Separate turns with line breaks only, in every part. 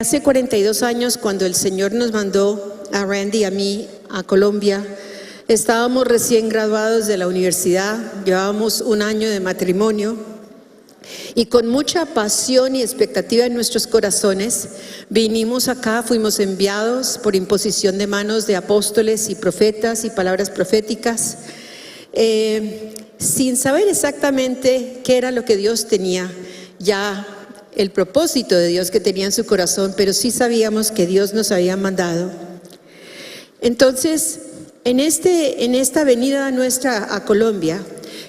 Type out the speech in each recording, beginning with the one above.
Hace 42 años, cuando el Señor nos mandó a Randy y a mí a Colombia, estábamos recién graduados de la universidad, llevábamos un año de matrimonio y con mucha pasión y expectativa en nuestros corazones vinimos acá, fuimos enviados por imposición de manos de apóstoles y profetas y palabras proféticas, sin saber exactamente qué era lo que Dios tenía ya, el propósito de Dios que tenía en su corazón, pero sí sabíamos que Dios nos había mandado. Entonces, en esta venida nuestra a Colombia,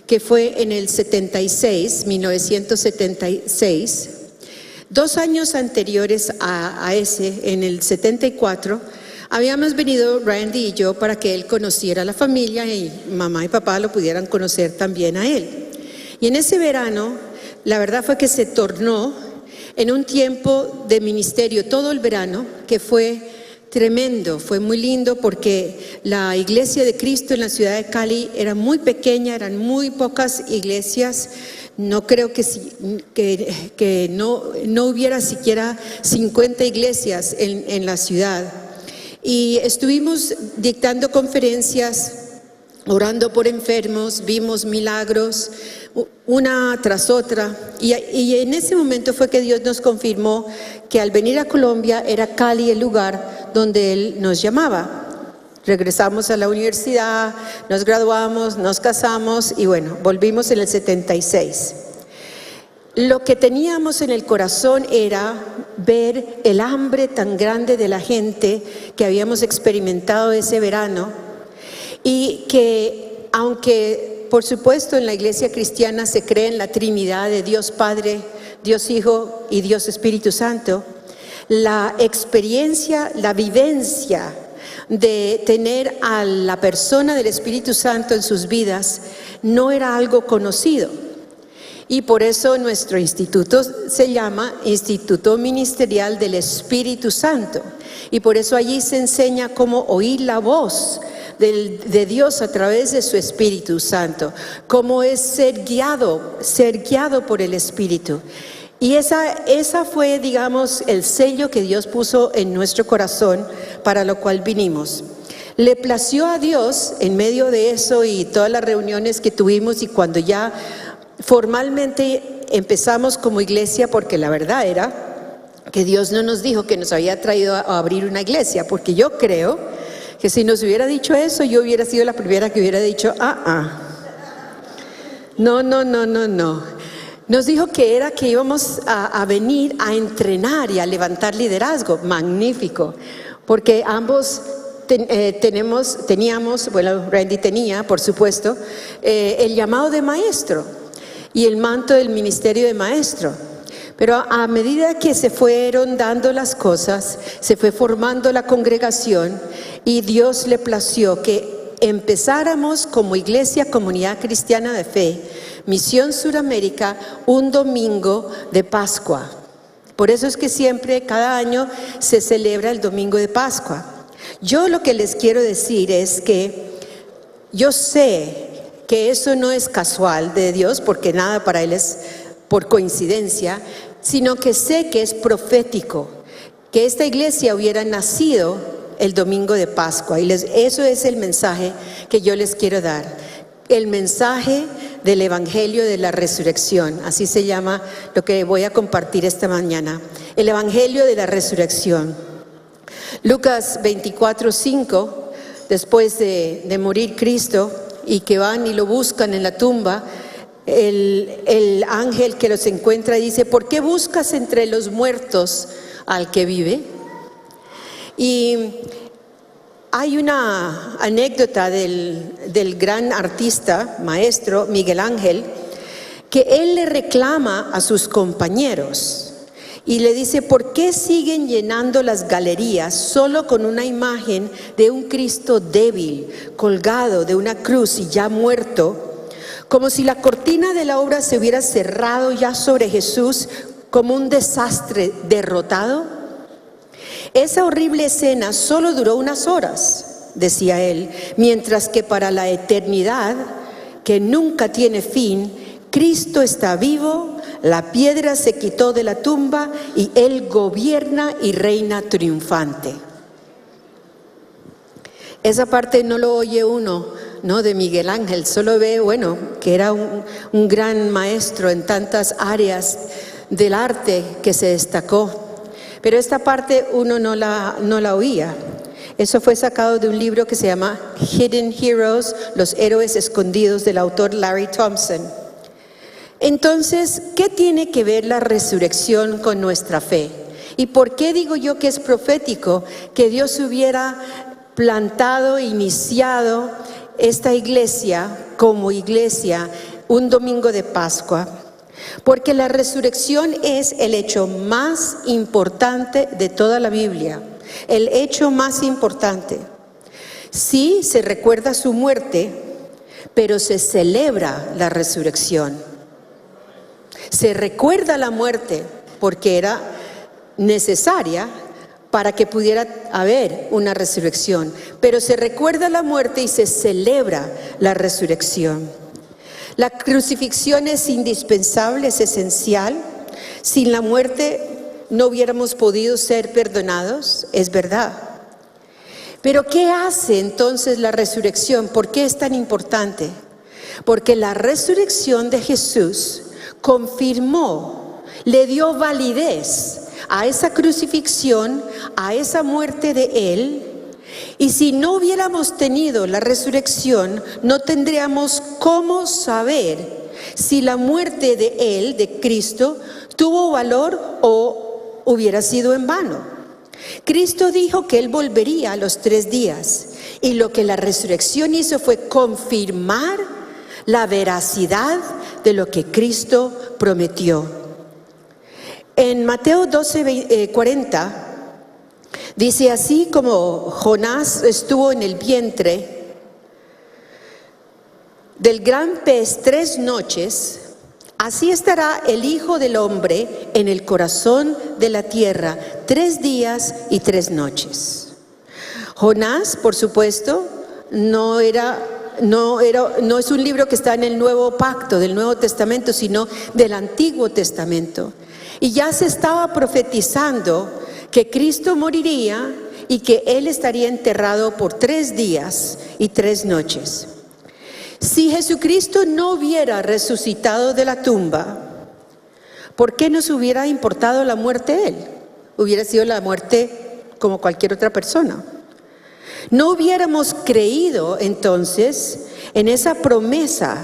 que fue en el 1976, 2 años anteriores a ese, en el 74, habíamos venido Randy y yo para que él conociera a la familia y mamá y papá lo pudieran conocer también a él. Y en ese verano, la verdad fue que se tornó en un tiempo de ministerio todo el verano, que fue tremendo, fue muy lindo porque la iglesia de Cristo en la ciudad de Cali era muy pequeña, eran muy pocas iglesias. No creo que no hubiera siquiera 50 iglesias en la ciudad. Y estuvimos dictando conferencias, orando por enfermos, vimos milagros, una tras otra, y en ese momento fue que Dios nos confirmó que al venir a Colombia era Cali el lugar donde Él nos llamaba. Regresamos a la universidad, nos graduamos, nos casamos y bueno, volvimos en el 76. Lo que teníamos en el corazón era ver el hambre tan grande de la gente que habíamos experimentado ese verano, y que aunque por supuesto en la iglesia cristiana se cree en la Trinidad de Dios Padre, Dios Hijo y Dios Espíritu Santo, la experiencia, la vivencia de tener a la persona del Espíritu Santo en sus vidas no era algo conocido. Y por eso nuestro instituto se llama Instituto Ministerial del Espíritu Santo. Y por eso allí se enseña cómo oír la voz de Dios a través de su Espíritu Santo, cómo es ser guiado por el Espíritu. Y esa fue, digamos, el sello que Dios puso en nuestro corazón, para lo cual vinimos. Le plació a Dios en medio de eso y todas las reuniones que tuvimos, y cuando ya formalmente empezamos como iglesia, porque la verdad era que Dios no nos dijo que nos había traído a abrir una iglesia, porque yo creo que si nos hubiera dicho eso, yo hubiera sido la primera que hubiera dicho, no. Nos dijo que íbamos a venir a entrenar y a levantar liderazgo. Magnífico, porque ambos teníamos, bueno, Randy tenía, por supuesto, el llamado de maestro y el manto del ministerio de maestro. Pero a medida que se fueron dando las cosas, se fue formando la congregación, y Dios le plació que empezáramos como iglesia, comunidad cristiana de fe, Misión Suramérica, un domingo de Pascua. Por eso es que siempre, cada año, se celebra el domingo de Pascua. Yo lo que les quiero decir es que yo sé que eso no es casual de Dios, porque nada para Él es por coincidencia, sino que sé que es profético, que esta iglesia hubiera nacido el domingo de Pascua. Y eso es el mensaje que yo les quiero dar, el mensaje del Evangelio de la Resurrección. Así se llama lo que voy a compartir esta mañana, el Evangelio de la Resurrección. Lucas 24:5, después de morir Cristo y que van y lo buscan en la tumba, el ángel que los encuentra dice: ¿por qué buscas entre los muertos al que vive? Y hay una anécdota del gran artista, maestro Miguel Ángel, que él le reclama a sus compañeros y le dice: ¿por qué siguen llenando las galerías solo con una imagen de un Cristo débil, colgado de una cruz y ya muerto, como si la cortina de la obra se hubiera cerrado ya sobre Jesús como un desastre derrotado? Esa horrible escena solo duró unas horas, decía él, mientras que para la eternidad, que nunca tiene fin, Cristo está vivo, la piedra se quitó de la tumba y Él gobierna y reina triunfante. Esa parte no lo oye uno, ¿no?, de Miguel Ángel, solo ve, bueno, que era un gran maestro en tantas áreas del arte que se destacó. Pero esta parte uno no la oía. Eso fue sacado de un libro que se llama Hidden Heroes, los héroes escondidos, del autor Larry Thompson. Entonces, ¿qué tiene que ver la resurrección con nuestra fe? ¿Y por qué digo yo que es profético que Dios hubiera plantado, iniciado esta iglesia como iglesia un domingo de Pascua? Porque la resurrección es el hecho más importante de toda la Biblia, el hecho más importante. Sí, se recuerda su muerte, pero se celebra la resurrección. Se recuerda la muerte porque era necesaria para que pudiera haber una resurrección, pero se recuerda la muerte y se celebra la resurrección. La crucifixión es indispensable, es esencial. Sin la muerte no hubiéramos podido ser perdonados, es verdad. Pero ¿qué hace entonces la resurrección? ¿Por qué es tan importante? Porque la resurrección de Jesús confirmó, le dio validez a esa crucifixión, a esa muerte de Él. Y si no hubiéramos tenido la resurrección, no tendríamos cómo saber si la muerte de Él, de Cristo, tuvo valor o hubiera sido en vano. Cristo dijo que Él volvería a los 3 días, y lo que la resurrección hizo fue confirmar la veracidad de lo que Cristo prometió. En Mateo 12:40 dice: así como Jonás estuvo en el vientre del gran pez 3 noches, así estará el Hijo del Hombre en el corazón de la tierra 3 días y 3 noches. Jonás, por supuesto, no es un libro que está en el Nuevo Pacto, del Nuevo Testamento, sino del Antiguo Testamento. Y ya se estaba profetizando que Cristo moriría y que Él estaría enterrado por 3 días y 3 noches. Si Jesucristo no hubiera resucitado de la tumba, ¿por qué nos hubiera importado la muerte de Él? Hubiera sido la muerte como cualquier otra persona. No hubiéramos creído entonces en esa promesa,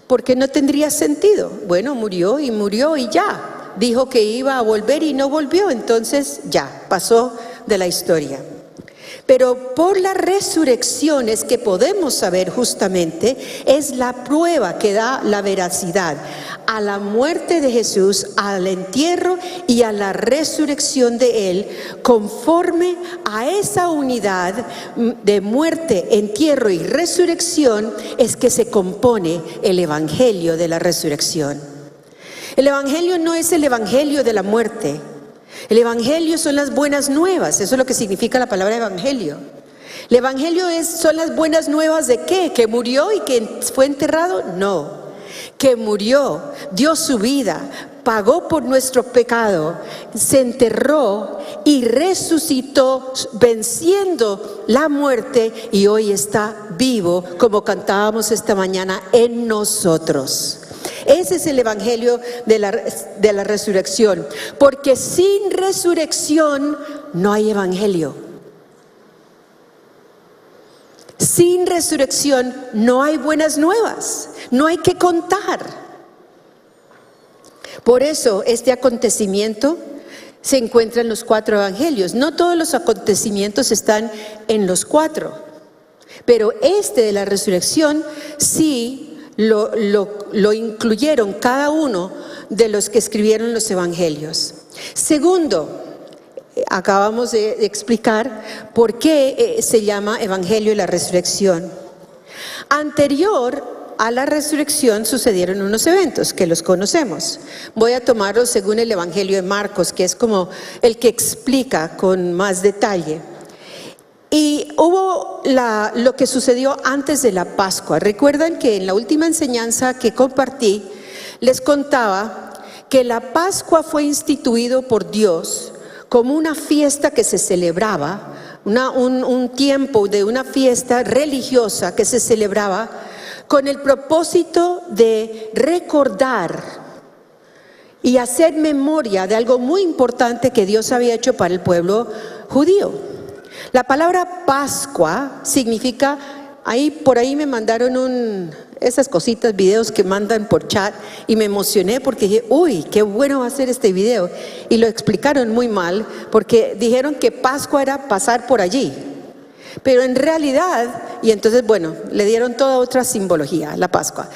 porque no tendría sentido. Bueno, murió y ya. Dijo que iba a volver y no volvió, entonces ya, pasó de la historia. Pero por la resurrección es que podemos saber justamente, es la prueba que da la veracidad a la muerte de Jesús, al entierro y a la resurrección de Él, conforme a esa unidad de muerte, entierro y resurrección es que se compone el evangelio de la resurrección. El evangelio no es el evangelio de la muerte. El evangelio son las buenas nuevas. Eso es lo que significa la palabra evangelio. El evangelio son las buenas nuevas de ¿qué? ¿Que murió y que fue enterrado? No. Que murió, dio su vida, pagó por nuestro pecado, se enterró y resucitó venciendo la muerte, y hoy está vivo, como cantábamos esta mañana, en nosotros. Ese es el evangelio de la resurrección, porque sin resurrección no hay evangelio. Sin resurrección no hay buenas nuevas, no hay que contar. Por eso este acontecimiento se encuentra en los 4 evangelios. No todos los acontecimientos están en los 4, pero este de la resurrección sí lo incluyeron cada uno de los que escribieron los evangelios. Segundo, acabamos de explicar por qué se llama evangelio de la resurrección. Anterior a la resurrección sucedieron unos eventos que los conocemos. Voy a tomarlos según el evangelio de Marcos, que es como el que explica con más detalle. Y hubo lo que sucedió antes de la Pascua. Recuerdan que en la última enseñanza que compartí les contaba que la Pascua fue instituido por Dios como una fiesta que se celebraba, un tiempo de una fiesta religiosa que se celebraba con el propósito de recordar y hacer memoria de algo muy importante que Dios había hecho para el pueblo judío. La palabra Pascua significa, por ahí me mandaron esas cositas, videos que mandan por chat, y me emocioné porque dije, uy, qué bueno va a ser este video. Y lo explicaron muy mal porque dijeron que Pascua era pasar por allí. Pero en realidad, y entonces bueno, le dieron toda otra simbología, la Pascua.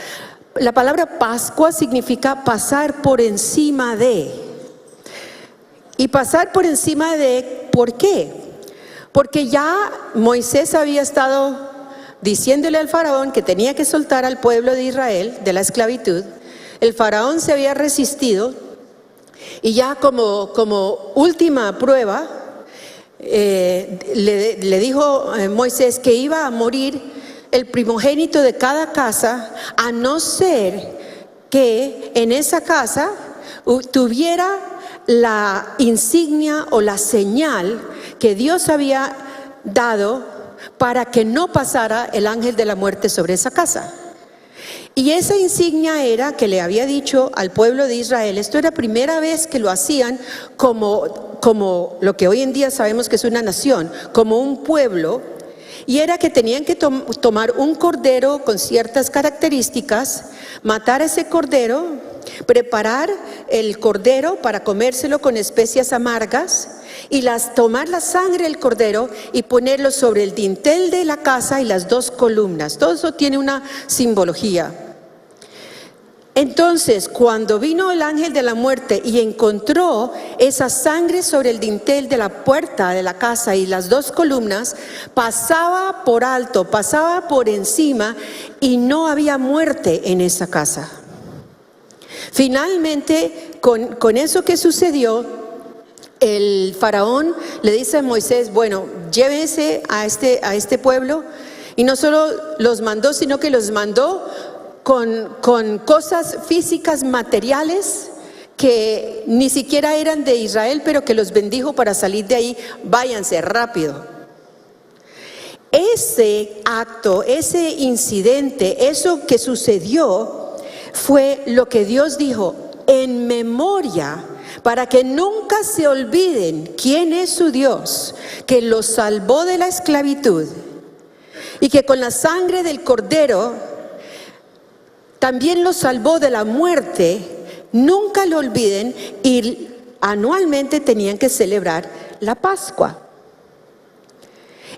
La palabra Pascua significa pasar por encima de. Y pasar por encima de, ¿por qué? Porque ya Moisés había estado diciéndole al faraón que tenía que soltar al pueblo de Israel de la esclavitud. El faraón se había resistido y ya como última prueba le dijo Moisés que iba a morir el primogénito de cada casa, a no ser que en esa casa tuviera la insignia o la señal que Dios había dado para que no pasara el ángel de la muerte sobre esa casa. Y esa insignia era que le había dicho al pueblo de Israel, esto era primera vez que lo hacían como lo que hoy en día sabemos que es una nación, como un pueblo, y era que tenían que tomar un cordero con ciertas características, matar ese cordero, preparar el cordero para comérselo con especias amargas, y tomar la sangre del cordero y ponerlo sobre el dintel de la casa y las dos columnas. Todo eso tiene una simbología. Entonces, cuando vino el ángel de la muerte y encontró esa sangre sobre el dintel de la puerta de la casa y las dos columnas, pasaba por alto, pasaba por encima, y no había muerte en esa casa. Finalmente, con eso que sucedió, el faraón le dice a Moisés, bueno, llévese a este pueblo, y no solo los mandó, sino que los mandó con cosas físicas, materiales, que ni siquiera eran de Israel, pero que los bendijo para salir de ahí. Váyanse rápido. Ese acto, ese incidente, eso que sucedió, fue lo que Dios dijo, en memoria, para que nunca se olviden quién es su Dios, que los salvó de la esclavitud, y que con la sangre del cordero también los salvó de la muerte. Nunca lo olviden, y anualmente tenían que celebrar la Pascua.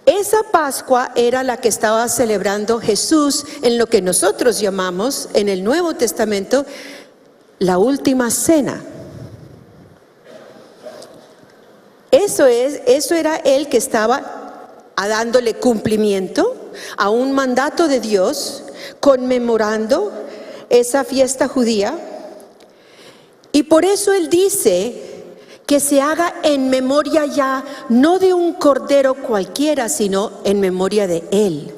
Esa Pascua era la que estaba celebrando Jesús en lo que nosotros llamamos en el Nuevo Testamento la última cena. Eso era él que estaba dándole cumplimiento a un mandato de Dios, conmemorando esa fiesta judía. Y por eso él dice que se haga en memoria ya, no de un cordero cualquiera, sino en memoria de él.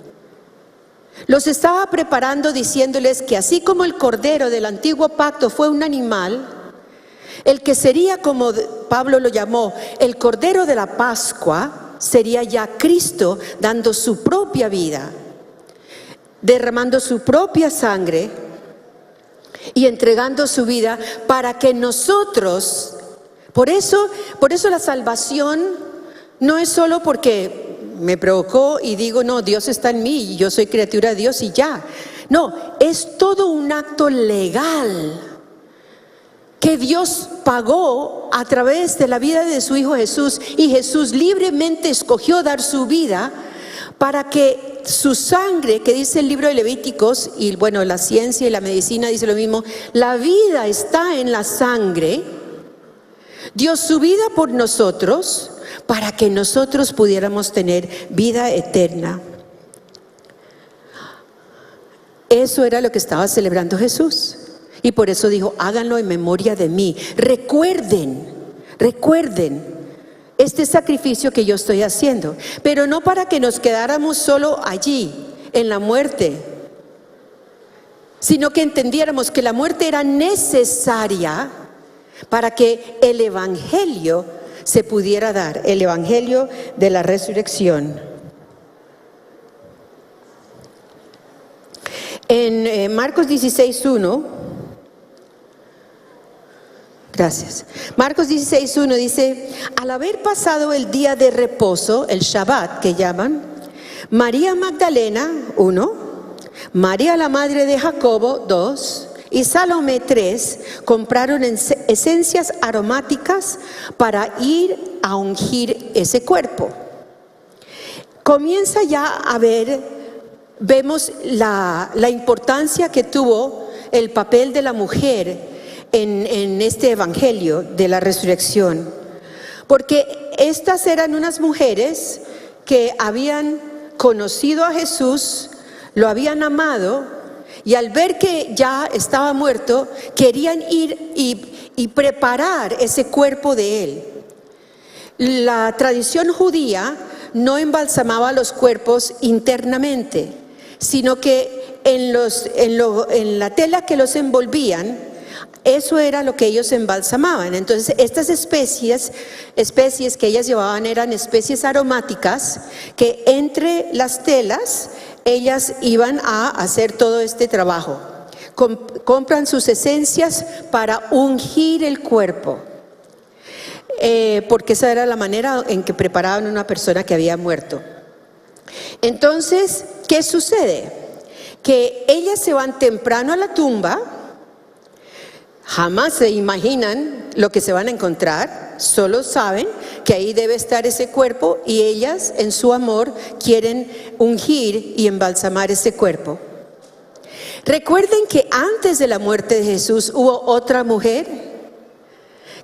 Los estaba preparando diciéndoles que así como el cordero del antiguo pacto fue un animal, el que sería, como Pablo lo llamó, el cordero de la Pascua, sería ya Cristo dando su propia vida, derramando su propia sangre y entregando su vida para que nosotros, por eso la salvación no es solo porque me provocó y digo, no, Dios está en mí y yo soy criatura de Dios y ya. No, es todo un acto legal que Dios pagó a través de la vida de su Hijo Jesús, y Jesús libremente escogió dar su vida para que su sangre, que dice el libro de Levíticos, y bueno, la ciencia y la medicina dice lo mismo, la vida está en la sangre, dio su vida por nosotros para que nosotros pudiéramos tener vida eterna. Eso era lo que estaba celebrando Jesús. Y por eso dijo, háganlo en memoria de mí. Recuerden este sacrificio que yo estoy haciendo. Pero no para que nos quedáramos solo allí, en la muerte, sino que entendiéramos que la muerte era necesaria para que el evangelio se pudiera dar, el evangelio de la resurrección. En Marcos 16:1, gracias. Marcos 16:1 dice: al haber pasado el día de reposo, el Shabbat que llaman, María Magdalena, 1, María la madre de Jacobo, 2, y Salomé, 3, compraron esencias aromáticas para ir a ungir ese cuerpo. Comienza ya a ver, vemos la importancia que tuvo el papel de la mujer en este evangelio de la resurrección, porque estas eran unas mujeres que habían conocido a Jesús, lo habían amado, y al ver que ya estaba muerto, querían ir y preparar ese cuerpo de él. La tradición judía no embalsamaba los cuerpos internamente, sino que en la tela que los envolvían, eso era lo que ellos embalsamaban. Entonces estas especies que ellas llevaban eran especies aromáticas que entre las telas ellas iban a hacer todo este trabajo. Compran sus esencias para ungir el cuerpo, porque esa era la manera en que preparaban a una persona que había muerto. Entonces, ¿qué sucede? Que ellas se van temprano a la tumba. Jamás se imaginan lo que se van a encontrar, solo saben que ahí debe estar ese cuerpo, y ellas en su amor quieren ungir y embalsamar ese cuerpo. Recuerden que antes de la muerte de Jesús hubo otra mujer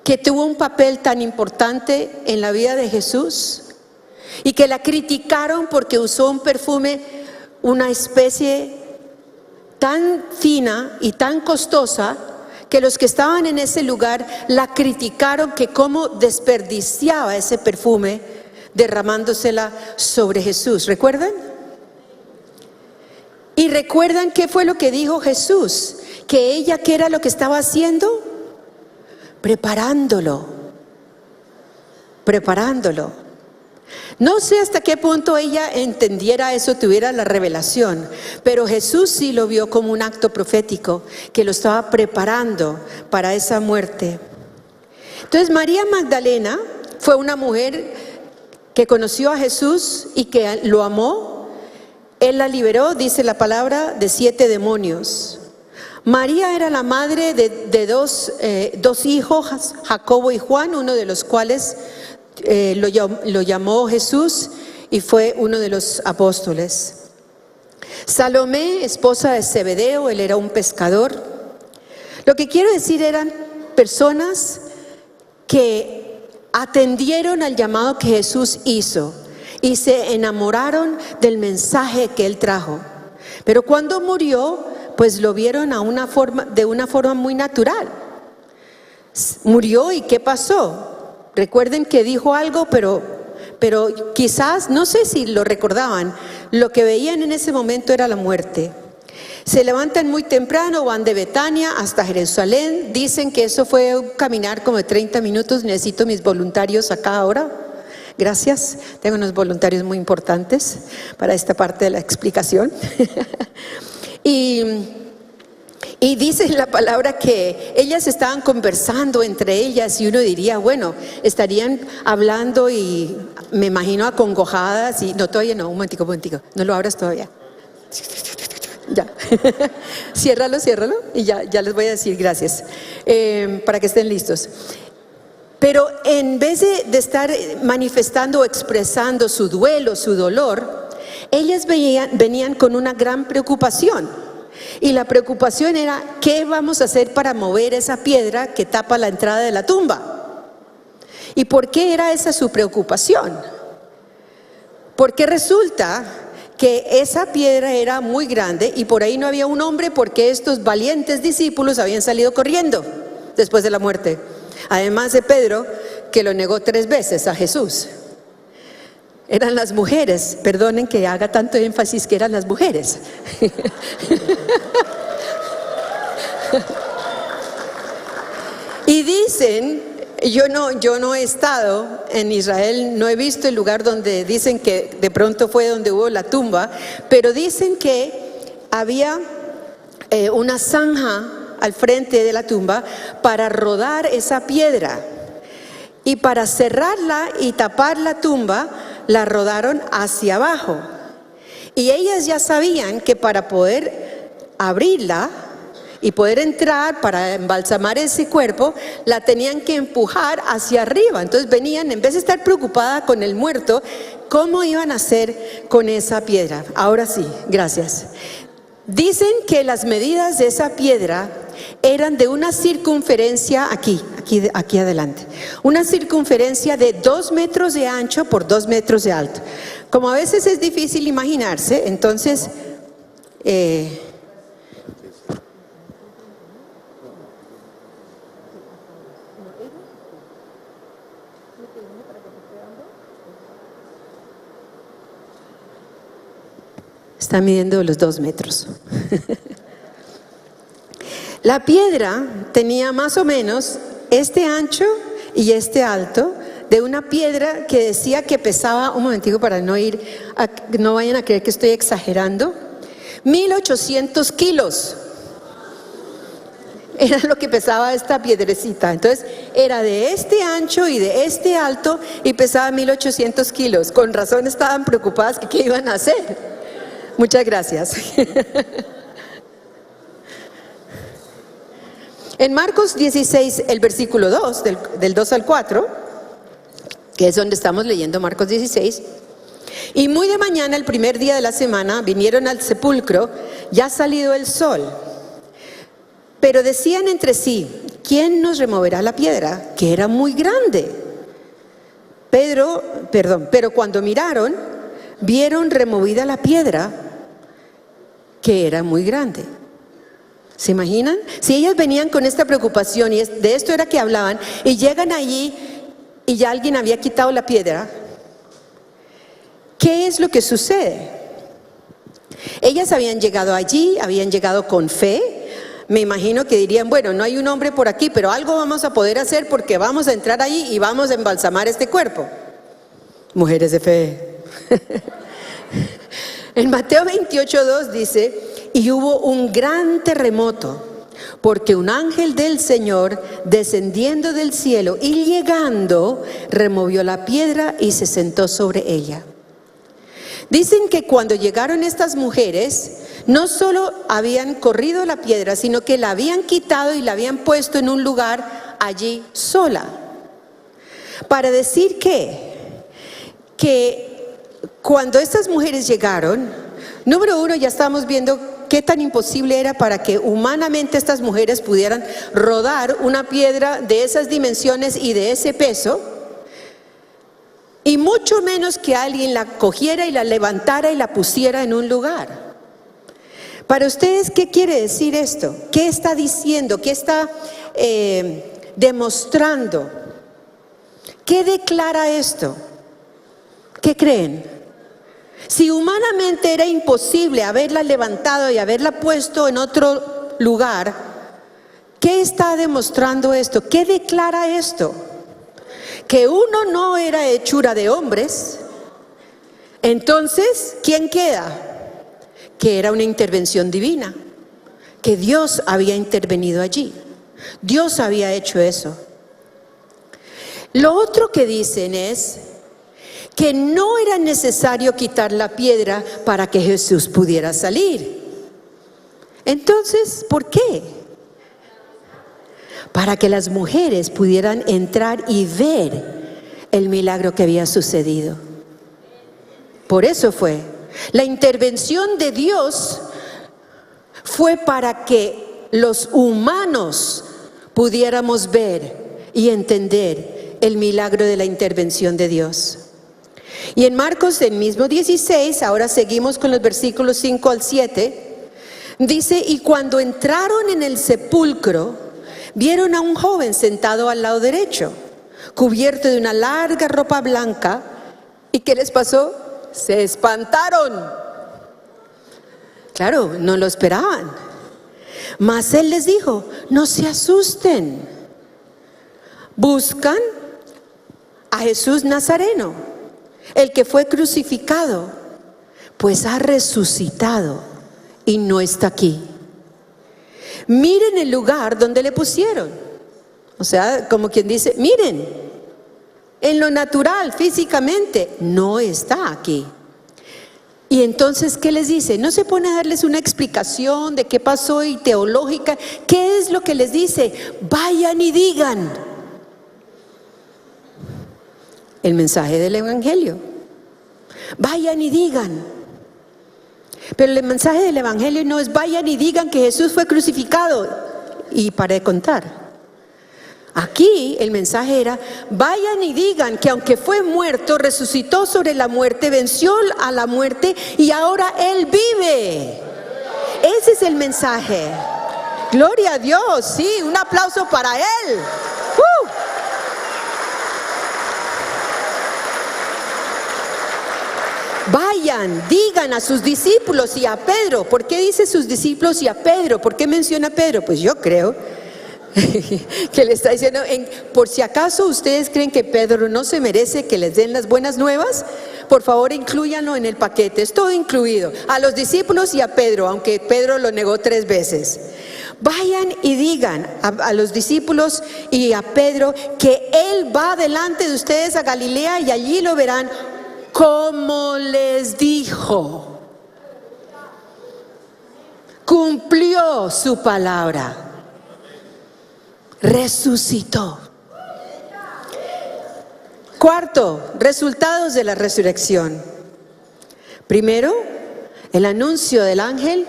que tuvo un papel tan importante en la vida de Jesús y que la criticaron porque usó un perfume, una especie tan fina y tan costosa, que los que estaban en ese lugar la criticaron, que cómo desperdiciaba ese perfume derramándosela sobre Jesús. ¿Recuerdan? Y recuerdan qué fue lo que dijo Jesús, que ella, ¿qué era lo que estaba haciendo? Preparándolo. No sé hasta qué punto ella entendiera eso, tuviera la revelación, pero Jesús sí lo vio como un acto profético, que lo estaba preparando para esa muerte. Entonces María Magdalena fue una mujer que conoció a Jesús y que lo amó. Él la liberó, dice la palabra, de 7 demonios. María era la madre de dos hijos, Jacobo y Juan, uno de los cuales lo llamó Jesús y fue uno de los apóstoles. Salomé, esposa de Zebedeo, él era un pescador. Lo que quiero decir, eran personas que atendieron al llamado que Jesús hizo y se enamoraron del mensaje que él trajo. Pero cuando murió, pues lo vieron de una forma muy natural. Murió, ¿y qué pasó? Recuerden que dijo algo, pero quizás, no sé si lo recordaban, lo que veían en ese momento era la muerte. Se levantan muy temprano, van de Betania hasta Jerusalén. Dicen que eso fue un caminar como de 30 minutos. Necesito mis voluntarios acá ahora. Gracias, tengo unos voluntarios muy importantes para esta parte de la explicación. Y dice la palabra que ellas estaban conversando entre ellas, y uno diría, bueno, estarían hablando y me imagino acongojadas, y no, todavía no, un momentico, no lo abras todavía. Ya, ciérralo y ya les voy a decir gracias, para que estén listos. Pero en vez de estar manifestando o expresando su duelo, su dolor, ellas venían con una gran preocupación. Y la preocupación era, ¿qué vamos a hacer para mover esa piedra que tapa la entrada de la tumba? ¿Y por qué era esa su preocupación? Porque resulta que esa piedra era muy grande y por ahí no había un hombre, porque estos valientes discípulos habían salido corriendo después de la muerte. Además de Pedro, que lo negó 3 veces a Jesús. Eran las mujeres, perdonen que haga tanto énfasis que eran las mujeres. Y Y dicen, yo no he estado en Israel, no he visto el lugar donde dicen que de pronto fue donde hubo la tumba, pero dicen que había una zanja al frente de la tumba para rodar esa piedra. Y para cerrarla y tapar la tumba, la rodaron hacia abajo. Y ellas ya sabían que para poder abrirla y poder entrar para embalsamar ese cuerpo, la tenían que empujar hacia arriba. Entonces venían, en vez de estar preocupada con el muerto, ¿cómo iban a hacer con esa piedra? Ahora sí, gracias. Dicen que las medidas de esa piedra eran de una circunferencia aquí adelante, una circunferencia de 2 metros de ancho por 2 metros de alto. Como a veces es difícil imaginarse, entonces está midiendo los 2 metros. La piedra tenía más o menos este ancho y este alto, de una piedra que decía que pesaba, un momentico para no vayan a creer que estoy exagerando, 1800 kilos. Era lo que pesaba esta piedrecita. Entonces era de este ancho y de este alto y pesaba 1800 kilos. Con razón estaban preocupadas que qué iban a hacer. Muchas gracias. En Marcos 16, el versículo 2, del 2 al 4, que es donde estamos leyendo Marcos 16, y muy de mañana, el primer día de la semana, vinieron al sepulcro, ya salido el sol, pero decían entre sí, ¿quién nos removerá la piedra? Que era muy grande. Pero cuando miraron, vieron removida la piedra, que era muy grande. ¿Se imaginan? Si ellas venían con esta preocupación y de esto era que hablaban, y llegan allí y ya alguien había quitado la piedra, ¿qué es lo que sucede? Ellas habían llegado allí, habían llegado con fe. Me imagino que dirían, bueno, no hay un hombre por aquí, pero algo vamos a poder hacer porque vamos a entrar allí y vamos a embalsamar este cuerpo. Mujeres de fe. En Mateo 28:2 dice, y hubo un gran terremoto, porque un ángel del Señor, descendiendo del cielo y llegando, removió la piedra y se sentó sobre ella. Dicen que cuando llegaron estas mujeres, no solo habían corrido la piedra, sino que la habían quitado y la habían puesto en un lugar allí sola. Para decir que cuando estas mujeres llegaron, número uno, ya estábamos viendo qué tan imposible era para que humanamente estas mujeres pudieran rodar una piedra de esas dimensiones y de ese peso, y mucho menos que alguien la cogiera y la levantara y la pusiera en un lugar. Para ustedes, ¿qué quiere decir esto? ¿Qué está diciendo? ¿Qué está demostrando? ¿Qué declara esto? ¿Qué creen? Si humanamente era imposible haberla levantado y haberla puesto en otro lugar, ¿qué está demostrando esto? ¿Qué declara esto? Que uno no era hechura de hombres. Entonces, ¿quién queda? Que era una intervención divina, que Dios había intervenido allí. Dios había hecho eso. Lo otro que dicen es que no era necesario quitar la piedra para que Jesús pudiera salir. Entonces, ¿por qué? Para que las mujeres pudieran entrar y ver el milagro que había sucedido. Por eso fue. La intervención de Dios fue para que los humanos pudiéramos ver y entender el milagro de la intervención de Dios. Y en Marcos, el mismo 16, ahora seguimos con los versículos 5 al 7, dice, y cuando entraron en el sepulcro, vieron a un joven sentado al lado derecho, cubierto de una larga ropa blanca. ¿Y qué les pasó? Se espantaron. Claro, no lo esperaban. Mas él les dijo, no se asusten. buscan a Jesús Nazareno, el que fue crucificado, pues ha resucitado y no está aquí. Miren el lugar donde le pusieron. O sea, como quien dice, miren, en lo natural, físicamente, no está aquí. Y entonces, ¿qué les dice? No se pone a darles una explicación de qué pasó y teológica. ¿Qué es lo que les dice? Vayan y digan el mensaje del Evangelio. Vayan y digan. Pero el mensaje del Evangelio no es vayan y digan que Jesús fue crucificado y para de contar. Aquí el mensaje era, vayan y digan que aunque fue muerto, resucitó sobre la muerte, venció a la muerte y ahora Él vive. Ese es el mensaje. Gloria a Dios, sí, un aplauso para Él. Vayan, digan a sus discípulos y a Pedro. ¿Por qué dice sus discípulos y a Pedro? ¿Por qué menciona a Pedro? Pues yo creo que le está diciendo, por si acaso ustedes creen que Pedro no se merece que les den las buenas nuevas, por favor inclúyanlo en el paquete, es todo incluido, a los discípulos y a Pedro, aunque Pedro lo negó 3 veces. Vayan y digan a los discípulos y a Pedro que Él va delante de ustedes a Galilea y allí lo verán como les dijo. Cumplió su palabra. Resucitó. Cuarto, resultados de la resurrección. Primero, el anuncio del ángel,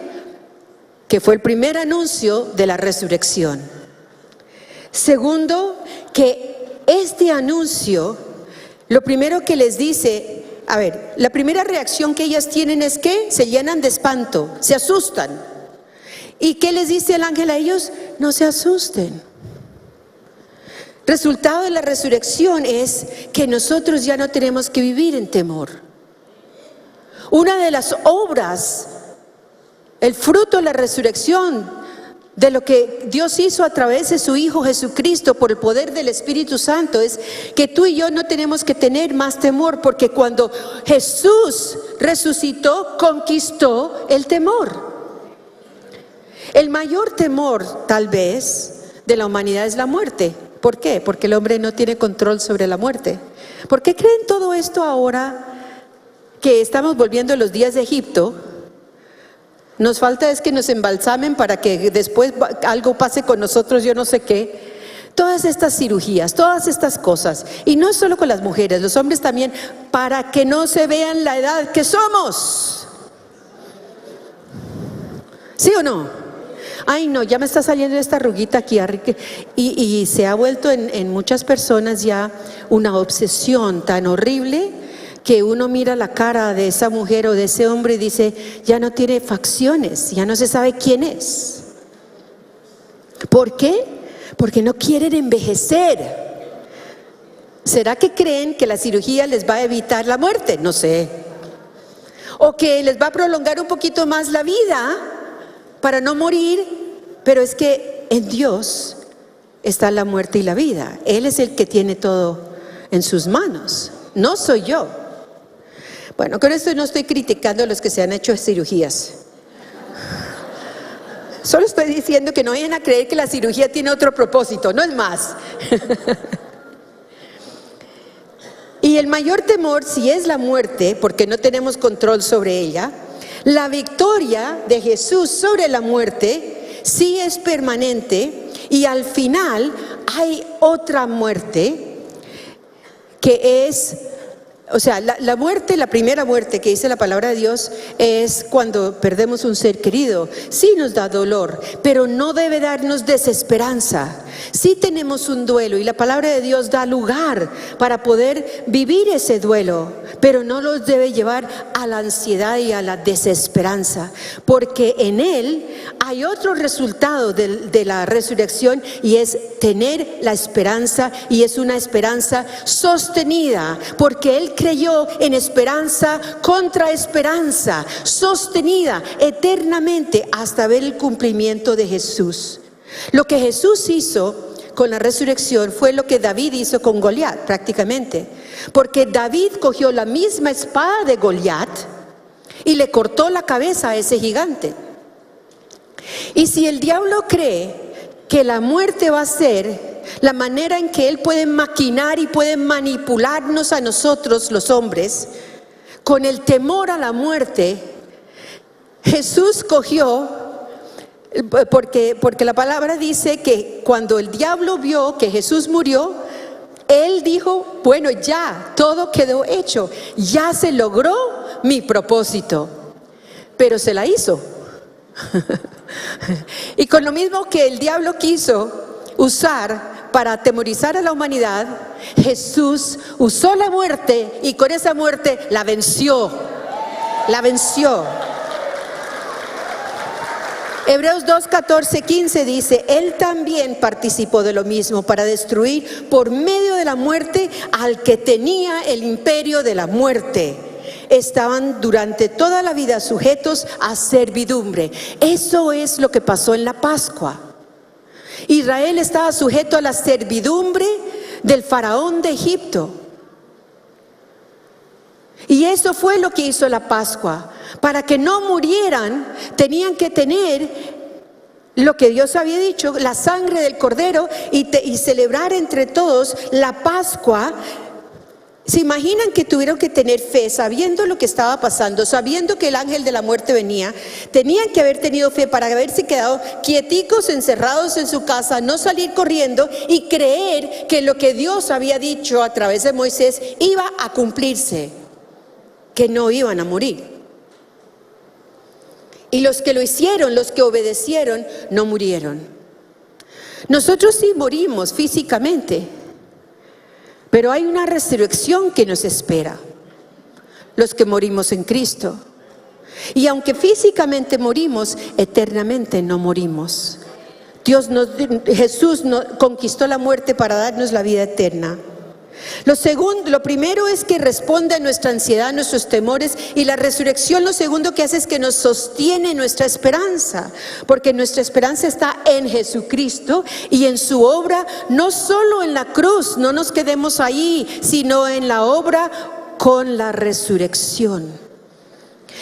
que fue el primer anuncio de la resurrección. Segundo, que este anuncio, lo primero que les dice, a ver, la primera reacción que ellas tienen es que se llenan de espanto, se asustan. ¿Y qué les dice el ángel a ellos? No se asusten. Resultado de la resurrección es que nosotros ya no tenemos que vivir en temor. Una de las obras, el fruto de la resurrección, de lo que Dios hizo a través de su Hijo Jesucristo por el poder del Espíritu Santo, es que tú y yo no tenemos que tener más temor, porque cuando Jesús resucitó, conquistó el temor. El mayor temor, tal vez, de la humanidad es la muerte. ¿Por qué? Porque el hombre no tiene control sobre la muerte. ¿Por qué creen todo esto ahora que estamos volviendo a los días de Egipto? Nos falta es que nos embalsamen para que después algo pase con nosotros, yo no sé qué. Todas estas cirugías, todas estas cosas. Y no solo con las mujeres, los hombres también, para que no se vean la edad que somos. ¿Sí o no? Ay no, ya me está saliendo esta arruguita aquí, y se ha vuelto en muchas personas ya una obsesión tan horrible que uno mira la cara de esa mujer o de ese hombre y dice, ya no tiene facciones, ya no se sabe quién es. ¿Por qué? Porque no quieren envejecer. ¿Será que creen que la cirugía les va a evitar la muerte? No sé. O que les va a prolongar un poquito más la vida para no morir, pero es que en Dios está la muerte y la vida. Él es el que tiene todo en sus manos, no soy yo. Bueno, con esto no estoy criticando a los que se han hecho cirugías. Solo estoy diciendo que no vayan a creer que la cirugía tiene otro propósito, no es más. Y el mayor temor, si es la muerte, porque no tenemos control sobre ella, la victoria de Jesús sobre la muerte sí es permanente, y al final hay otra muerte que es, o sea, la muerte, la primera muerte que dice la palabra de Dios es cuando perdemos un ser querido. Sí nos da dolor, pero no debe darnos desesperanza. Sí tenemos un duelo y la palabra de Dios da lugar para poder vivir ese duelo, pero no los debe llevar a la ansiedad y a la desesperanza, porque en Él hay otro resultado de la resurrección, y es tener la esperanza, y es una esperanza sostenida, porque Él creyó en esperanza contra esperanza, sostenida eternamente hasta ver el cumplimiento de Jesús. Lo que Jesús hizo con la resurrección fue lo que David hizo con Goliat, prácticamente. Porque David cogió la misma espada de Goliat y le cortó la cabeza a ese gigante. Y si el diablo cree que la muerte va a ser la manera en que él puede maquinar y puede manipularnos a nosotros los hombres, con el temor a la muerte, Jesús cogió, porque la palabra dice que cuando el diablo vio que Jesús murió, él dijo, bueno, ya, todo quedó hecho, ya se logró mi propósito, pero se la hizo. Y con lo mismo que el diablo quiso usar para atemorizar a la humanidad, Jesús usó la muerte y con esa muerte la venció. La venció. Hebreos 2, 14, 15 dice, Él también participó de lo mismo para destruir por medio de la muerte al que tenía el imperio de la muerte. Estaban durante toda la vida sujetos a servidumbre. Eso es lo que pasó en la Pascua. Israel estaba sujeto a la servidumbre del faraón de Egipto. Y eso fue lo que hizo la Pascua. Para que no murieran, tenían que tener lo que Dios había dicho, la sangre del cordero, y celebrar entre todos la Pascua. ¿Se imaginan que tuvieron que tener fe, sabiendo lo que estaba pasando, sabiendo que el ángel de la muerte venía? Tenían que haber tenido fe para haberse quedado quieticos, encerrados en su casa, no salir corriendo y creer que lo que Dios había dicho a través de Moisés iba a cumplirse, que no iban a morir. Y los que lo hicieron, los que obedecieron, no murieron. Nosotros sí morimos físicamente, pero hay una resurrección que nos espera, los que morimos en Cristo. Y aunque físicamente morimos, eternamente no morimos. Jesús conquistó la muerte para darnos la vida eterna. Lo primero es que responde a nuestra ansiedad, a nuestros temores, y la resurrección lo segundo que hace es que nos sostiene nuestra esperanza, porque nuestra esperanza está en Jesucristo y en su obra, no solo en la cruz, no nos quedemos ahí, sino en la obra con la resurrección.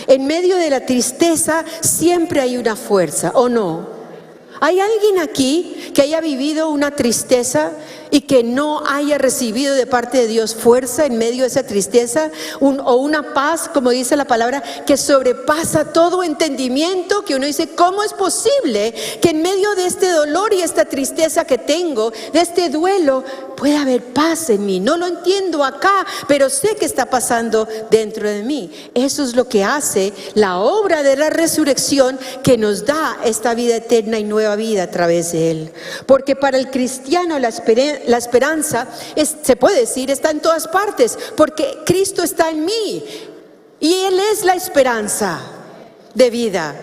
En medio de la tristeza siempre hay una fuerza, ¿o no? ¿Hay alguien aquí que haya vivido una tristeza y que no haya recibido de parte de Dios fuerza en medio de esa tristeza, o una paz, como dice la palabra, que sobrepasa todo entendimiento, que uno dice, ¿cómo es posible que en medio de este dolor y esta tristeza que tengo, de este duelo, pueda haber paz en mí? No lo entiendo acá, pero sé que está pasando dentro de mí. Eso es lo que hace la obra de la resurrección, que nos da esta vida eterna y nueva vida a través de Él. Porque para el cristiano la esperanza se puede decir, está en todas partes, porque Cristo está en mí y Él es la esperanza de vida.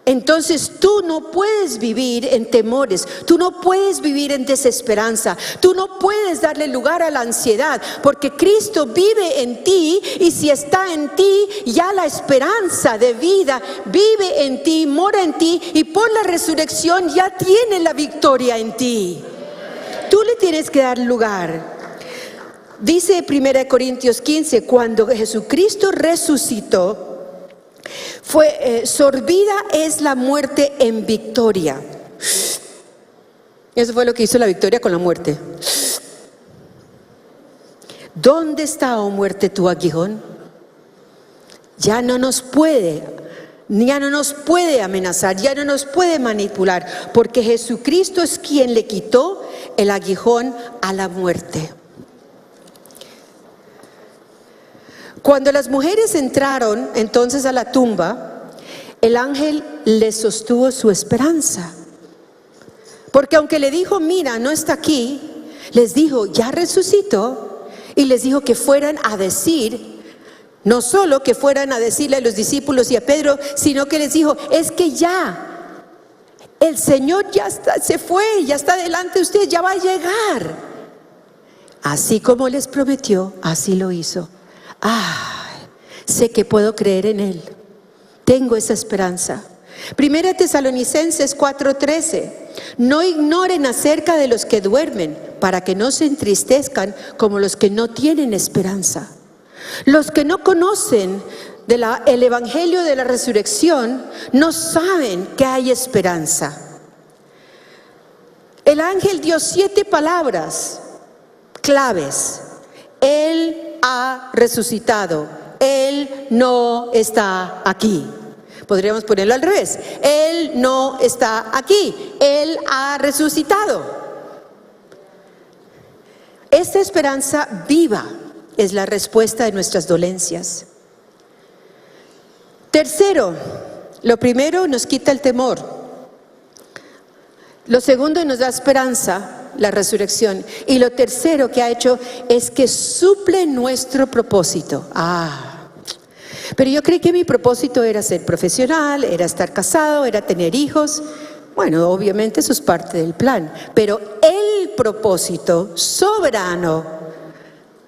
Entonces tú no puedes vivir en temores, tú no puedes vivir en desesperanza, tú no puedes darle lugar a la ansiedad, porque Cristo vive en ti, y si está en ti, ya la esperanza de vida vive en ti, mora en ti, y por la resurrección ya tiene la victoria en ti. Tú le tienes que dar lugar. Dice 1 Corintios 15, cuando Jesucristo resucitó, sorbida es la muerte en victoria. Eso fue lo que hizo la victoria con la muerte. ¿Dónde está, oh muerte, tu aguijón? Ya no nos puede amenazar, ya no nos puede manipular, porque Jesucristo es quien le quitó el aguijón a la muerte. Cuando las mujeres entraron entonces a la tumba, el ángel les sostuvo su esperanza, porque aunque le dijo, mira, no está aquí, les dijo, ya resucitó, y les dijo que fueran a decir, no solo que fueran a decirle a los discípulos y a Pedro, sino que les dijo, es que ya el Señor ya se fue, ya está delante de ustedes, ya va a llegar. Así como les prometió, así lo hizo. Sé que puedo creer en Él, tengo esa esperanza. Primera Tesalonicenses 4:13. No ignoren acerca de los que duermen, para que no se entristezcan como los que no tienen esperanza. Los que no conocen el evangelio de la resurrección no saben que hay esperanza. El ángel dio 7 palabras claves. Él ha resucitado. Él no está aquí. Podríamos ponerlo al revés. Él no está aquí. Él ha resucitado. Esta esperanza viva es la respuesta de nuestras dolencias. Tercero, lo primero nos quita el temor. Lo segundo nos da esperanza, la resurrección. Y lo tercero que ha hecho es que suple nuestro propósito. Pero yo creí que mi propósito era ser profesional, era estar casado, era tener hijos. Bueno, obviamente eso es parte del plan. Pero el propósito soberano,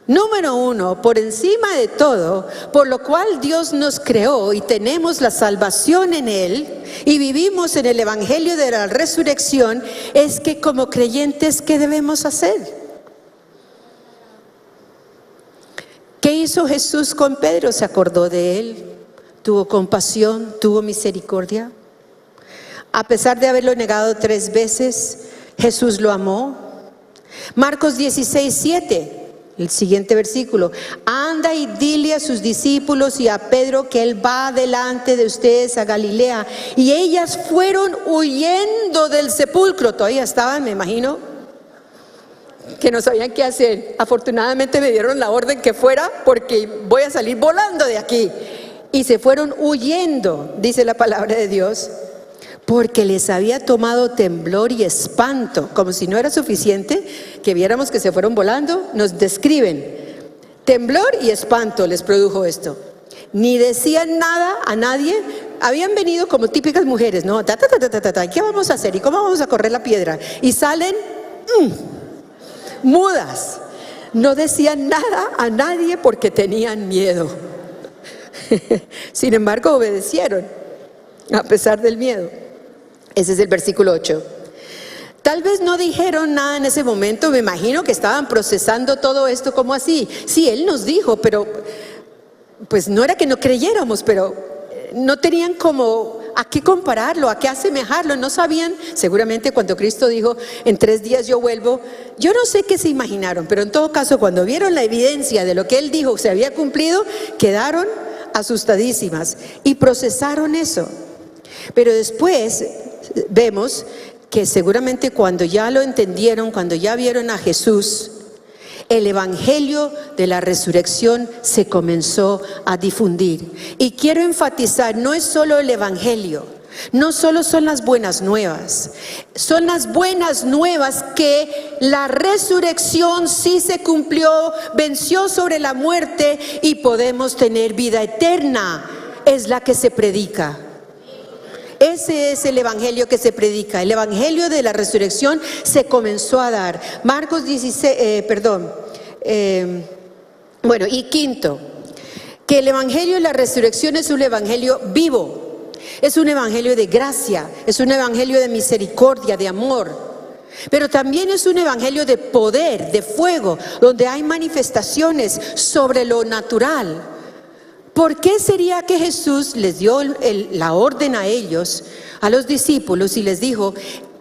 número 1, por encima de todo, por lo cual Dios nos creó y tenemos la salvación en Él y vivimos en el evangelio de la resurrección, es que como creyentes, ¿qué debemos hacer? ¿Qué hizo Jesús con Pedro? Se acordó de él, tuvo compasión, tuvo misericordia. A pesar de haberlo negado 3 veces, Jesús lo amó. Marcos 16:7. El siguiente versículo: anda y dile a sus discípulos y a Pedro que él va delante de ustedes a Galilea. Y ellas fueron huyendo del sepulcro. Todavía estaban, me imagino, que no sabían qué hacer. Afortunadamente me dieron la orden que fuera, porque voy a salir volando de aquí. Y se fueron huyendo, dice la palabra de Dios, porque les había tomado temblor y espanto. Como si no era suficiente que viéramos que se fueron volando, nos describen: temblor y espanto les produjo esto. Ni decían nada a nadie. Habían venido como típicas mujeres, ¿no? ¿Qué vamos a hacer? ¿Y cómo vamos a correr la piedra? Y salen mudas. No decían nada a nadie porque tenían miedo. Sin embargo, obedecieron a pesar del miedo. Ese es el versículo 8. Tal vez no dijeron nada en ese momento. Me imagino que estaban procesando todo esto. ¿Cómo así? Sí, Él nos dijo, pero pues no era que no creyéramos, pero no tenían como a qué compararlo, a qué asemejarlo. No sabían, seguramente cuando Cristo dijo: en 3 días yo vuelvo. Yo no sé qué se imaginaron, pero en todo caso, cuando vieron la evidencia de lo que Él dijo se había cumplido, quedaron asustadísimas y procesaron eso. Pero después vemos que seguramente cuando ya lo entendieron, cuando ya vieron a Jesús, el evangelio de la resurrección se comenzó a difundir. Y quiero enfatizar, no es solo el evangelio, no solo son las buenas nuevas, son las buenas nuevas que la resurrección sí se cumplió, venció sobre la muerte y podemos tener vida eterna. Es la que se predica. Ese es el evangelio que se predica. El evangelio de la resurrección se comenzó a dar. Marcos 16, y quinto, que el evangelio de la resurrección es un evangelio vivo. Es un evangelio de gracia, es un evangelio de misericordia, de amor. Pero también es un evangelio de poder, de fuego, donde hay manifestaciones sobre lo natural. ¿Por qué sería que Jesús les dio la orden a ellos, a los discípulos, y les dijo: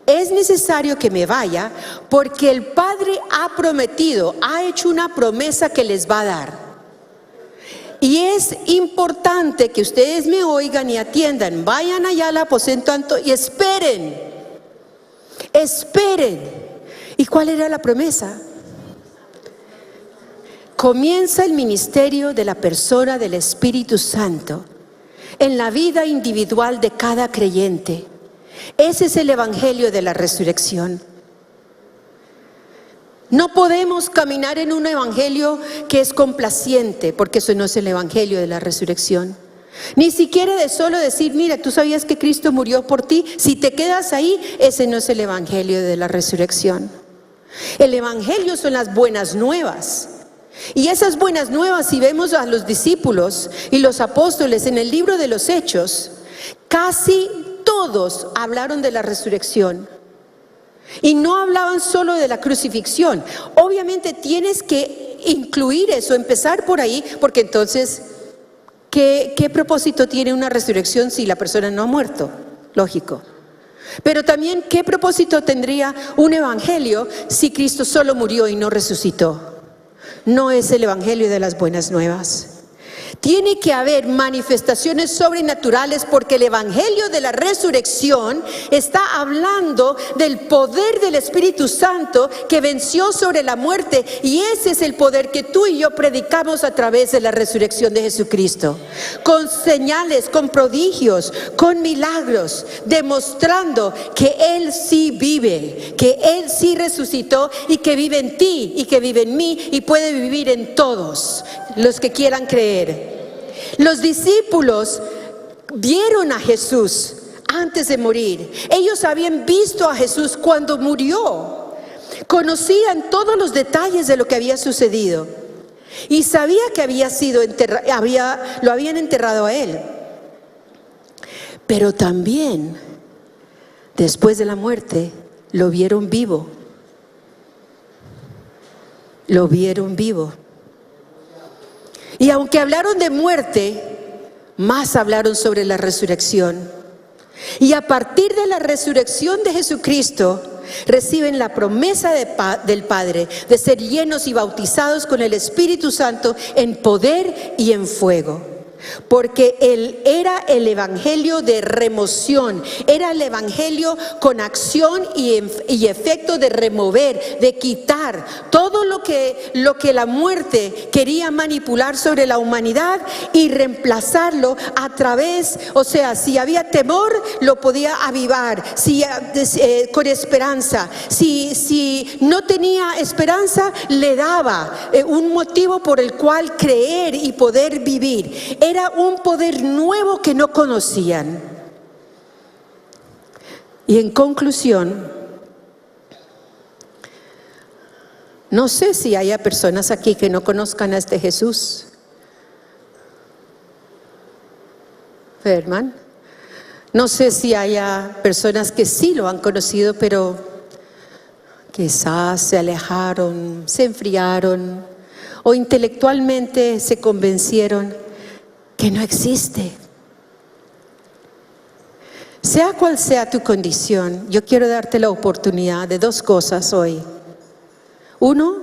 es necesario que me vaya porque el Padre ha prometido, ha hecho una promesa que les va a dar? Y es importante que ustedes me oigan y atiendan. Vayan allá al aposento alto y esperen. Esperen. ¿Y cuál era la promesa? Comienza el ministerio de la persona del Espíritu Santo en la vida individual de cada creyente. Ese es el evangelio de la resurrección. No podemos caminar en un evangelio que es complaciente, porque eso no es el evangelio de la resurrección. Ni siquiera de solo decir: mira, tú sabías que Cristo murió por ti. Si te quedas ahí, ese no es el evangelio de la resurrección. El evangelio son las buenas nuevas. Y esas buenas nuevas, si vemos a los discípulos y los apóstoles en el libro de los Hechos, casi todos hablaron de la resurrección. Y no hablaban solo de la crucifixión. Obviamente tienes que incluir eso, empezar por ahí, porque entonces, ¿qué propósito tiene una resurrección si la persona no ha muerto? Lógico. Pero también, ¿qué propósito tendría un evangelio si Cristo solo murió y no resucitó? No es el evangelio de las buenas nuevas. Tiene que haber manifestaciones sobrenaturales, porque el evangelio de la resurrección está hablando del poder del Espíritu Santo que venció sobre la muerte, y ese es el poder que tú y yo predicamos a través de la resurrección de Jesucristo, con señales, con prodigios, con milagros, demostrando que Él sí vive, que Él sí resucitó y que vive en ti y que vive en mí y puede vivir en todos los que quieran creer. Los discípulos vieron a Jesús antes de morir. Ellos habían visto a Jesús cuando murió. Conocían todos los detalles de lo que había sucedido y sabía que lo habían enterrado a Él. Pero también, después de la muerte, lo vieron vivo. Lo vieron vivo. Y aunque hablaron de muerte, más hablaron sobre la resurrección. Y a partir de la resurrección de Jesucristo, reciben la promesa del Padre de ser llenos y bautizados con el Espíritu Santo en poder y en fuego. Porque Él era el evangelio de remoción, era el evangelio con acción y efecto de remover, de quitar todo lo que la muerte quería manipular sobre la humanidad y reemplazarlo a través, o sea, si había temor, lo podía avivar, con esperanza. Si no tenía esperanza, le daba un motivo por el cual creer y poder vivir. Era un poder nuevo que no conocían. Y en conclusión, no sé si haya personas aquí que no conozcan a este Jesús. Hermano, no sé si haya personas que sí lo han conocido, pero quizás se alejaron, se enfriaron o intelectualmente se convencieron que no existe. Sea cual sea tu condición, yo quiero darte la oportunidad de dos cosas hoy. Uno,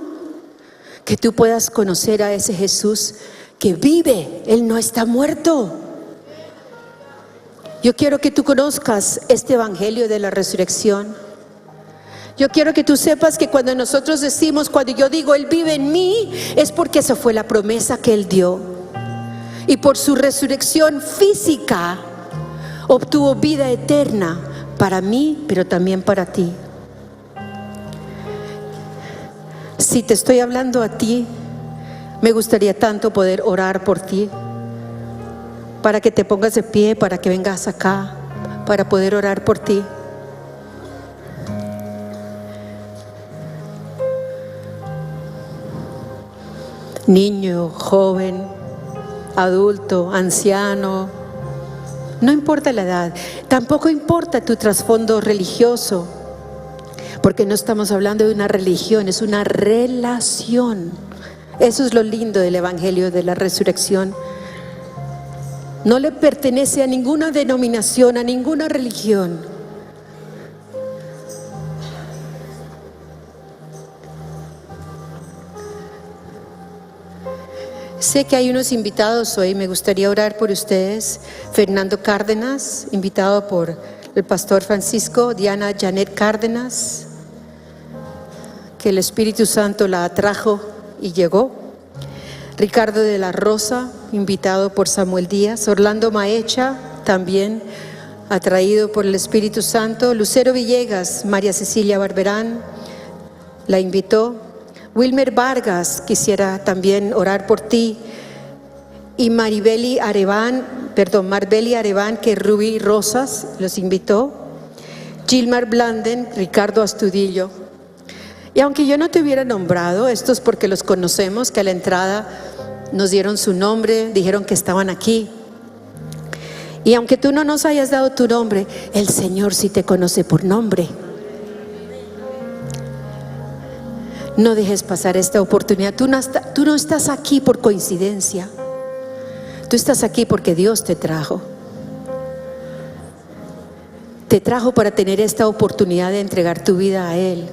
que tú puedas conocer a ese Jesús que vive, Él no está muerto. Yo quiero que tú conozcas este evangelio de la resurrección. Yo quiero que tú sepas que cuando nosotros decimos, cuando yo digo Él vive en mí, es porque esa fue la promesa que Él dio. Y por su resurrección física obtuvo vida eterna para mí, pero también para ti. Si te estoy hablando a ti, me gustaría tanto poder orar por ti, para que te pongas de pie, para que vengas acá, para poder orar por ti. Niño, joven, adulto, anciano, no importa la edad, tampoco importa tu trasfondo religioso, porque no estamos hablando de una religión, es una relación. Eso es lo lindo del evangelio de la resurrección. No le pertenece a ninguna denominación, a ninguna religión. Sé que hay unos invitados hoy, me gustaría orar por ustedes. Fernando Cárdenas, invitado por el pastor Francisco. Diana Janet Cárdenas, que el Espíritu Santo la atrajo y llegó. Ricardo de la Rosa, invitado por Samuel Díaz. Orlando Maecha, también atraído por el Espíritu Santo. Lucero Villegas, María Cecilia Barberán la invitó. Wilmer Vargas, quisiera también orar por ti. Y Marbeli Areván, que Rubí Rosas los invitó. Gilmar Blanden, Ricardo Astudillo. Y aunque yo no te hubiera nombrado, esto es porque los conocemos, que a la entrada nos dieron su nombre, dijeron que estaban aquí. Y aunque tú no nos hayas dado tu nombre, el Señor sí te conoce por nombre. No dejes pasar esta oportunidad. Tú no estás aquí por coincidencia. Tú estás aquí porque Dios te trajo. Te trajo para tener esta oportunidad de entregar tu vida a Él.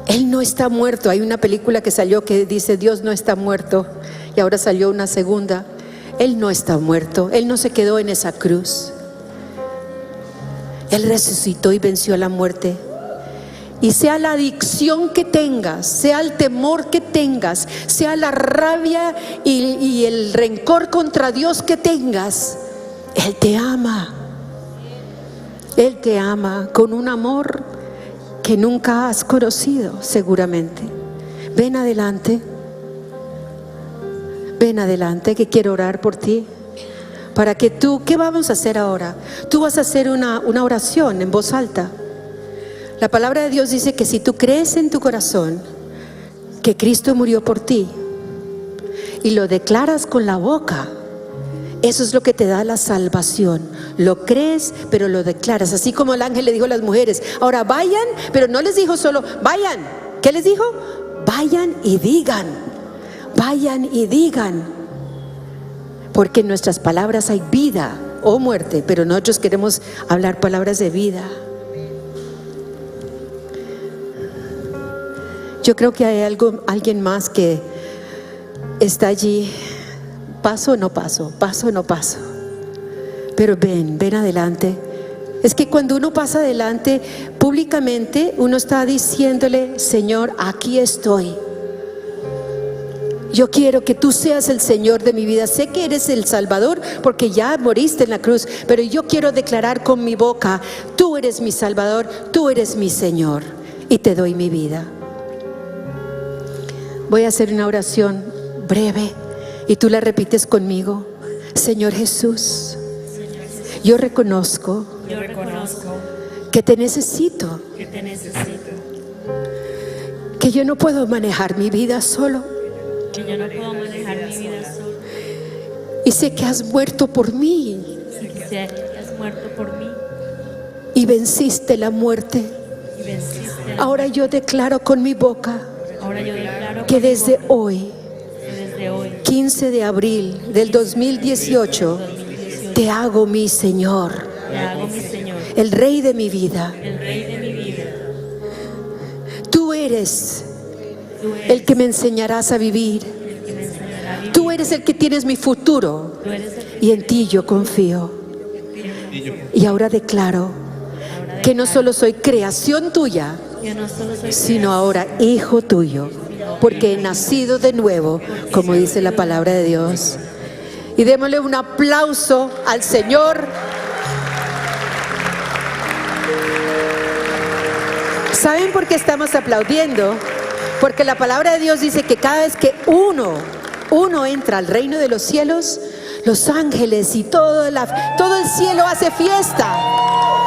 Él no está muerto. Hay una película que salió que dice Dios no está muerto, y ahora salió una segunda. Él no está muerto. Él no se quedó en esa cruz. Él resucitó y venció a la muerte. Y sea la adicción que tengas, sea el temor que tengas, sea la rabia y el rencor contra Dios que tengas, Él te ama. Él te ama con un amor que nunca has conocido, seguramente. Ven adelante, que quiero orar por ti. Para que tú, ¿qué vamos a hacer ahora? Tú vas a hacer una oración en voz alta. La palabra de Dios dice que si tú crees en tu corazón que Cristo murió por ti y lo declaras con la boca, eso es lo que te da la salvación. Lo crees, pero lo declaras. Así como el ángel le dijo a las mujeres, ahora vayan, pero no les dijo solo vayan. ¿Qué les dijo? Vayan y digan. Vayan y digan. Porque en nuestras palabras hay vida o muerte, pero nosotros queremos hablar palabras de vida. Yo creo que hay alguien más que está allí. Paso o no paso, paso o no paso. Pero ven adelante. Es que cuando uno pasa adelante públicamente, uno está diciéndole, Señor, aquí estoy. Yo quiero que tú seas el Señor de mi vida. Sé que eres el Salvador porque ya moriste en la cruz, pero yo quiero declarar con mi boca, tú eres mi Salvador, tú eres mi Señor, y te doy mi vida. Voy a hacer una oración breve y tú la repites conmigo. Señor Jesús, yo reconozco que te necesito, que yo no puedo manejar mi vida solo, y sé que has muerto por mí, y venciste la muerte. Ahora yo declaro con mi boca que desde hoy, 15 de abril del 2018, te hago mi Señor, el Rey de mi vida. Tú eres el que me enseñarás a vivir. Tú eres el que tienes mi futuro, y en ti yo confío. Y ahora declaro que no solo soy creación tuya, sino ahora hijo tuyo, porque he nacido de nuevo, como dice la palabra de Dios. Y démosle un aplauso al Señor. ¿Saben por qué estamos aplaudiendo? Porque la palabra de Dios dice que cada vez que uno entra al reino de los cielos, los ángeles y todo el cielo hace fiesta.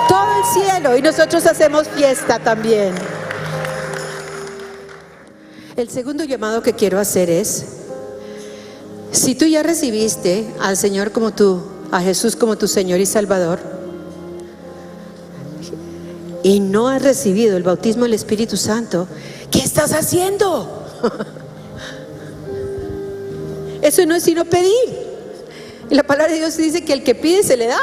Todo el cielo, y nosotros hacemos fiesta también. El segundo llamado que quiero hacer es, si tú ya recibiste al Señor a Jesús como tu Señor y Salvador, y no has recibido el bautismo del Espíritu Santo, ¿qué estás haciendo? Eso no es sino pedir. Y la palabra de Dios dice que el que pide se le da,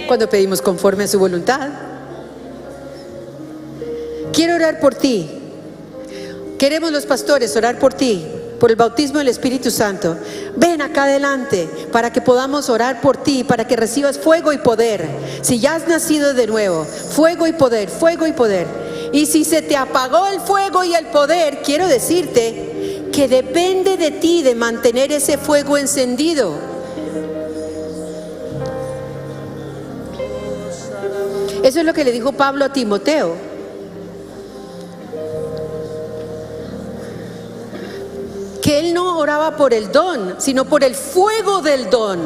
cuando pedimos conforme a su voluntad. Quiero orar por ti. Queremos los pastores orar por ti, por el bautismo del Espíritu Santo. Ven acá adelante para que podamos orar por ti, para que recibas fuego y poder. Si ya has nacido de nuevo, fuego y poder, fuego y poder. Y si se te apagó el fuego y el poder, quiero decirte que depende de ti de mantener ese fuego encendido. Eso es lo que le dijo Pablo a Timoteo. Que él no oraba por el don, sino por el fuego del don.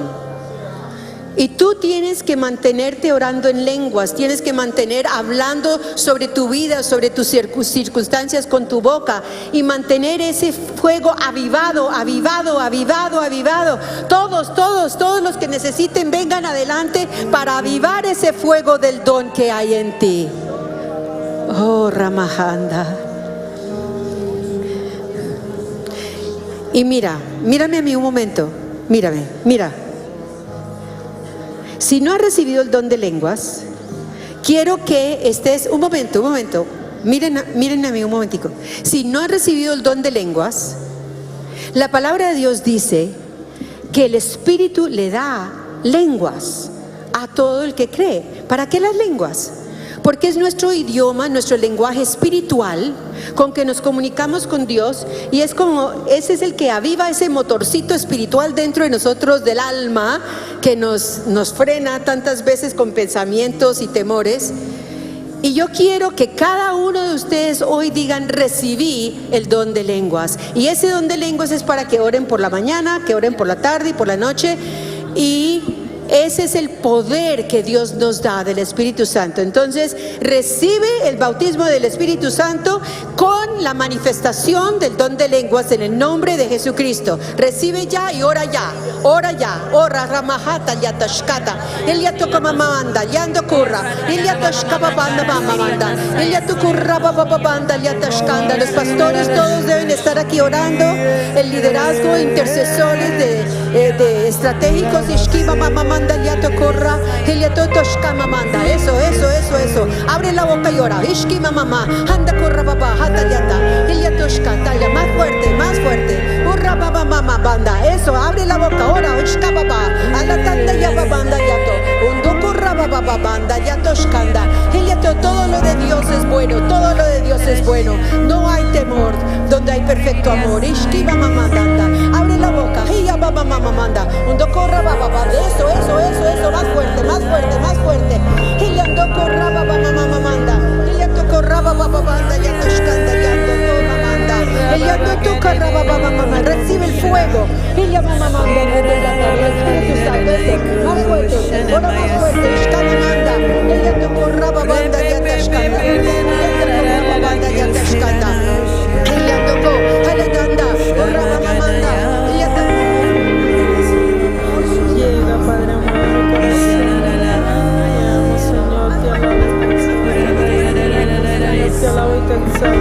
Y tú tienes que mantenerte orando en lenguas, tienes que mantener hablando sobre tu vida, sobre tus circunstancias con tu boca y mantener ese fuego avivado, avivado, avivado, avivado. Todos los que necesiten vengan adelante para avivar ese fuego del don que hay en ti. Oh, Ramahanda. Y mírame a mí un momento, mira. Si no has recibido el don de lenguas, quiero que estés, un momento, miren a mí un momentico. Si no has recibido el don de lenguas, la palabra de Dios dice que el Espíritu le da lenguas a todo el que cree. ¿Para qué las lenguas? Porque es nuestro idioma, nuestro lenguaje espiritual con que nos comunicamos con Dios, y es como, ese es el que aviva ese motorcito espiritual dentro de nosotros del alma que nos frena tantas veces con pensamientos y temores. Y yo quiero que cada uno de ustedes hoy digan: recibí el don de lenguas. Y ese don de lenguas es para que oren por la mañana, que oren por la tarde y por la noche. Y ese es el poder que Dios nos da del Espíritu Santo. Entonces, recibe el bautismo del Espíritu Santo con la manifestación del don de lenguas en el nombre de Jesucristo. Recibe ya y ora ya. Ora ramahata yatashkata. Elia toca mamanda, yando curra. Elia tashkaba banda mamanda. Elia tukurra bababanda yatashkanda. Los pastores todos deben estar aquí orando. El liderazgo, intercesores de estratégicos, ishkiba mamanda. Eso. Abre la boca y ora. Ishkima mamá. Anda corra papá. Hata yata. Eliatoshka. Talla más fuerte. Urra baba mamá banda. Eso. Abre la boca. Ora. Ishka papá. Ala tanda ya banda yato. Undo corra baba banda yatoshkanda. Eliato. Todo lo de Dios es bueno. No hay temor donde hay perfecto amor. Ishkiba mamá tanda. Abre la boca. Hiya baba mamá manda. Undo corra baba banda. Eso, más fuerte. Ella tocó raba mamá manda. Ella tocó raba banda, ya toshkanda, ya tocó mamanda. Ella tocó raba mamá, recibe el fuego. Ella mamá manda, el Espíritu Santo, más fuerte, ora más fuerte, ishkana manda. Ella tocó raba banda, ya toshkanda. Ella tocó raba banda, ya toshkanda. Ella tocó, aleganda, raba mamanda. Ella tocó.
Llega, Padre amado. Te alabo y te exalto.